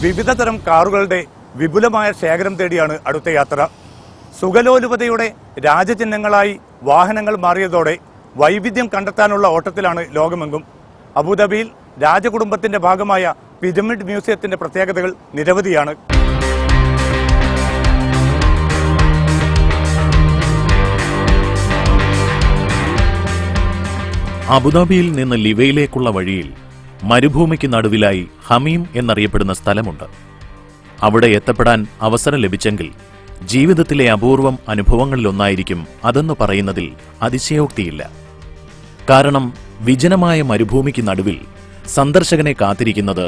വിവിധതരം കാറുകളുടെ വിപുലമായ ശേഖരം തേടിയാണ് അടുത്ത യാത്ര. സുഖലോലുപതയുടെ രാജചിഹ്നങ്ങളായി വാഹനങ്ങൾ മാറിയതോടെ വൈവിധ്യം കണ്ടെത്താനുള്ള ഓട്ടത്തിലാണ് ലോകമെങ്ങും. അബുദാബിയിൽ രാജകുടുംബത്തിന്റെ ഭാഗമായ പിരമിഡ് മ്യൂസിയത്തിന്റെ പ്രത്യേകതകൾ നിരവധിയാണ്. അബുദാബിയിൽ നിന്ന് ലിവയിലേക്കുള്ള വഴിയിൽ മരുഭൂമിക്ക് നടുവിലായി ഹമീം എന്നറിയപ്പെടുന്ന സ്ഥലമുണ്ട്. അവിടെ എത്തപ്പെടാൻ അവസരം ലഭിച്ചെങ്കിൽ ജീവിതത്തിലെ അപൂർവം അനുഭവങ്ങളിലൊന്നായിരിക്കും അതെന്ന് പറയുന്നതിൽ അതിശയോക്തിയില്ല. കാരണം വിജനമായ മരുഭൂമിക്ക് നടുവിൽ സന്ദർശകനെ കാത്തിരിക്കുന്നത്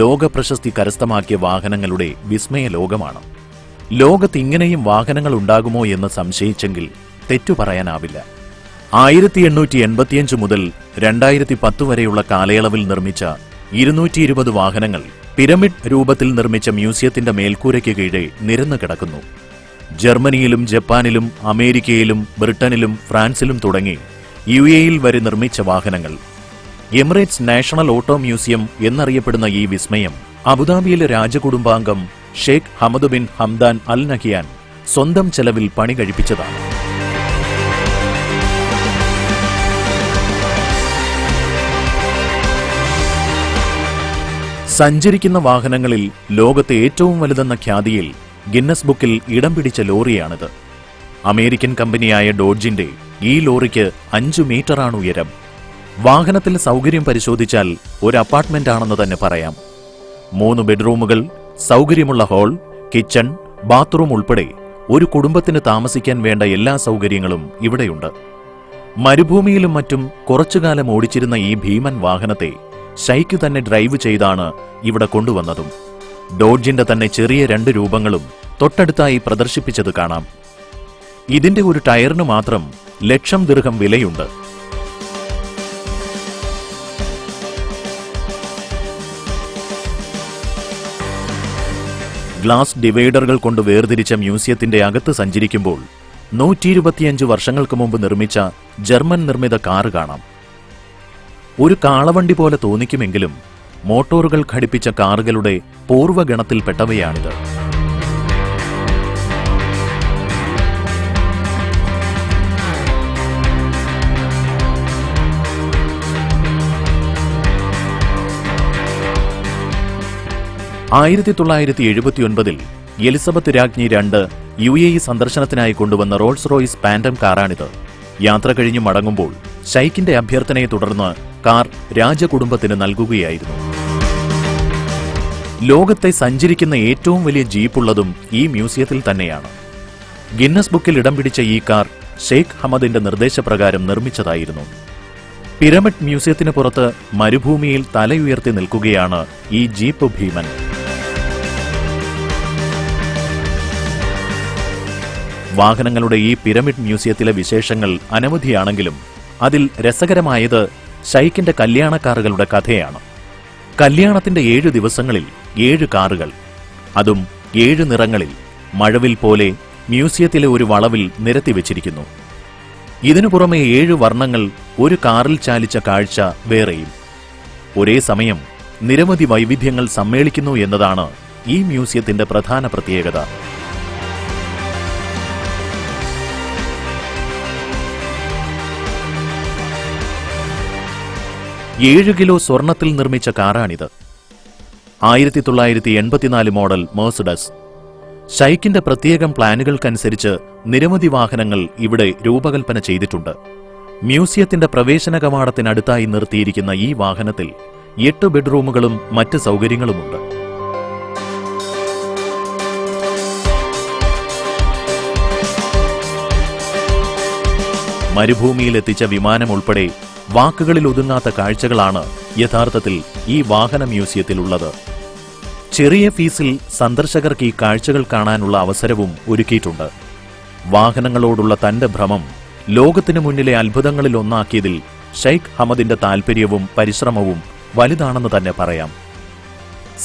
ലോകപ്രശസ്തി കരസ്ഥമാക്കിയ വാഹനങ്ങളുടെ വിസ്മയ ലോകമാണ്. ലോകത്ത് ഇങ്ങനെയും വാഹനങ്ങൾ ഉണ്ടാകുമോ എന്ന് സംശയിച്ചെങ്കിൽ തെറ്റു പറയാനാവില്ല. 1885 മുതൽ 2010 വരെയുള്ള കാലയളവിൽ നിർമ്മിച്ച 220 വാഹനങ്ങൾ പിരമിഡ് രൂപത്തിൽ നിർമ്മിച്ച മ്യൂസിയത്തിന്റെ മേൽക്കൂരയ്ക്ക് കീഴെ നിരന്നു കിടക്കുന്നു. ജർമ്മനിയിലും ജപ്പാനിലും അമേരിക്കയിലും ബ്രിട്ടനിലും ഫ്രാൻസിലും തുടങ്ങി UAE വരെ നിർമ്മിച്ച വാഹനങ്ങൾ. എമിറേറ്റ്സ് നാഷണൽ ഓട്ടോ മ്യൂസിയം എന്നറിയപ്പെടുന്ന ഈ വിസ്മയം അബുദാബിയിലെ രാജകുടുംബാംഗം Sheikh Hamad bin Hamdan Al Nahyan സ്വന്തം ചെലവിൽ പണി കഴിപ്പിച്ചതാണ്. സഞ്ചരിക്കുന്ന വാഹനങ്ങളിൽ ലോകത്തെ ഏറ്റവും വലുതെന്ന ഖ്യാതിയിൽ ഗിന്നസ് ബുക്കിൽ ഇടം പിടിച്ച ലോറിയാണിത്. അമേരിക്കൻ കമ്പനിയായ ഡോഡ്ജിന്റെ ഈ ലോറിക്ക് 5 മീറ്ററാണ് ഉയരം. വാഹനത്തിൽ സൗകര്യം പരിശോധിച്ചാൽ ഒരു അപ്പാർട്ട്മെന്റ് ആണെന്ന് തന്നെ പറയാം. 3 ബെഡ്റൂമുകൾ, സൗകര്യമുള്ള ഹാൾ, കിച്ചൺ, ബാത്റൂം ഉൾപ്പെടെ ഒരു കുടുംബത്തിന് താമസിക്കാൻ വേണ്ട എല്ലാ സൗകര്യങ്ങളും ഇവിടെയുണ്ട്. മരുഭൂമിയിലും മറ്റും കുറച്ചുകാലം ഓടിച്ചിരുന്ന ഈ ഭീമൻ വാഹനത്തെ ഷൈക്ക് തന്നെ ഡ്രൈവ് ചെയ്താണ് ഇവിടെ കൊണ്ടുവന്നതും. ഡോഡ്ജിന്റെ തന്നെ ചെറിയ 2 രൂപങ്ങളും തൊട്ടടുത്തായി പ്രദർശിപ്പിച്ചത് കാണാം. ഇതിന്റെ ഒരു ടയറിന് മാത്രം 1,00,000 ദിർഹം വിലയുണ്ട്. ഗ്ലാസ് ഡിവൈഡറുകൾ കൊണ്ട് വേർതിരിച്ച മ്യൂസിയത്തിന്റെ അകത്ത് സഞ്ചരിക്കുമ്പോൾ 125 വർഷങ്ങൾക്ക് മുമ്പ് നിർമ്മിച്ച ജർമ്മൻ നിർമ്മിത കാറ് കാണാം. ഒരു കാളവണ്ടി പോലെ തോന്നിക്കുമെങ്കിലും മോട്ടോറുകൾ ഘടിപ്പിച്ച കാറുകളുടെ പൂർവ്വഗണത്തിൽപ്പെട്ടവയാണിത്. ൽ എലിസബത്ത് രാജ്ഞി II UAE സന്ദർശനത്തിനായി കൊണ്ടുവന്ന റോൾസ് റോയ്സ് പാൻഡം കാറാണിത്. യാത്ര കഴിഞ്ഞു മടങ്ങുമ്പോൾ ഷൈക്കിന്റെ അഭ്യർത്ഥനയെ തുടർന്ന് കാർ രാജകുടുംബത്തിന് നൽകുകയായിരുന്നു. ലോകത്തെ സഞ്ചരിക്കുന്ന ഏറ്റവും വലിയ ജീപ്പുള്ളതും ഈ മ്യൂസിയത്തിൽ തന്നെയാണ്. ഗിന്നസ് ബുക്കിൽ ഇടം പിടിച്ച ഈ കാർ ഷെയ്ഖ് ഹമദിന്റെ നിർദ്ദേശപ്രകാരം നിർമ്മിച്ചതായിരുന്നു. പിരമിഡ് മ്യൂസിയത്തിന് പുറത്ത് മരുഭൂമിയിൽ തലയുയർത്തി നിൽക്കുകയാണ് ഈ ജീപ്പ് ഭീമൻ. വാഹനങ്ങളുടെ ഈ പിരമിഡ് മ്യൂസിയത്തിലെ വിശേഷങ്ങൾ അനവധിയാണെങ്കിലും അതിൽ രസകരമായത് ഷൈക്കിന്റെ കല്യാണക്കാറുകളുടെ കഥയാണ്. കല്യാണത്തിന്റെ 7 ദിവസങ്ങളിൽ 7 കാറുകൾ, അതും 7 നിറങ്ങളിൽ മഴവിൽ പോലെ മ്യൂസിയത്തിലെ ഒരു വളവിൽ നിരത്തിവെച്ചിരിക്കുന്നു. ഇതിനു പുറമെ 7 വർണ്ണങ്ങൾ ഒരു കാറിൽ ചാലിച്ച കാഴ്ച വേറെയും. ഒരേ സമയം നിരവധി വൈവിധ്യങ്ങൾ സമ്മേളിക്കുന്നു എന്നതാണ് ഈ മ്യൂസിയത്തിന്റെ പ്രധാന പ്രത്യേകത. 7 കിലോ സ്വർണത്തിൽ നിർമ്മിച്ച കാറാണിത്. 1984 മോഡൽ മെഴ്സിഡസ്. ഷൈക്കിന്റെ പ്രത്യേകം പ്ലാനുകൾക്കനുസരിച്ച് നിരവധി വാഹനങ്ങൾ ഇവിടെ രൂപകൽപ്പന ചെയ്തിട്ടുണ്ട്. മ്യൂസിയത്തിന്റെ പ്രവേശന കവാടത്തിനടുത്തായി നിർത്തിയിരിക്കുന്ന ഈ വാഹനത്തിൽ 8 ബെഡ്റൂമുകളും മറ്റ് സൗകര്യങ്ങളുമുണ്ട്. മരുഭൂമിയിലെത്തിച്ച വിമാനം ഉൾപ്പെടെ വാക്കുകളിൽ ഒതുങ്ങാത്ത കാഴ്ചകളാണ് യഥാർത്ഥത്തിൽ ഈ വാഹന മ്യൂസിയത്തിലുള്ളത്. ചെറിയ ഫീസിൽ സന്ദർശകർക്ക് ഈ കാഴ്ചകൾ കാണാനുള്ള അവസരവും ഒരുക്കിയിട്ടുണ്ട്. വാഹനങ്ങളോടുള്ള തന്റെ ഭ്രമം ലോകത്തിനു മുന്നിലെ അത്ഭുതങ്ങളിൽ ഒന്നാക്കിയതിൽ ഷെയ്ഖ് ഹമദിന്റെ താൽപര്യവും പരിശ്രമവും വലുതാണെന്ന് തന്നെ പറയാം.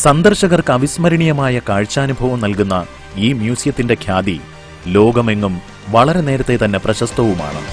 സന്ദർശകർക്ക് അവിസ്മരണീയമായ കാഴ്ചാനുഭവം നൽകുന്ന ഈ മ്യൂസിയത്തിന്റെ ഖ്യാതി ലോകമെങ്ങും വളരെ നേരത്തെ തന്നെ പ്രശസ്തവുമാണ്.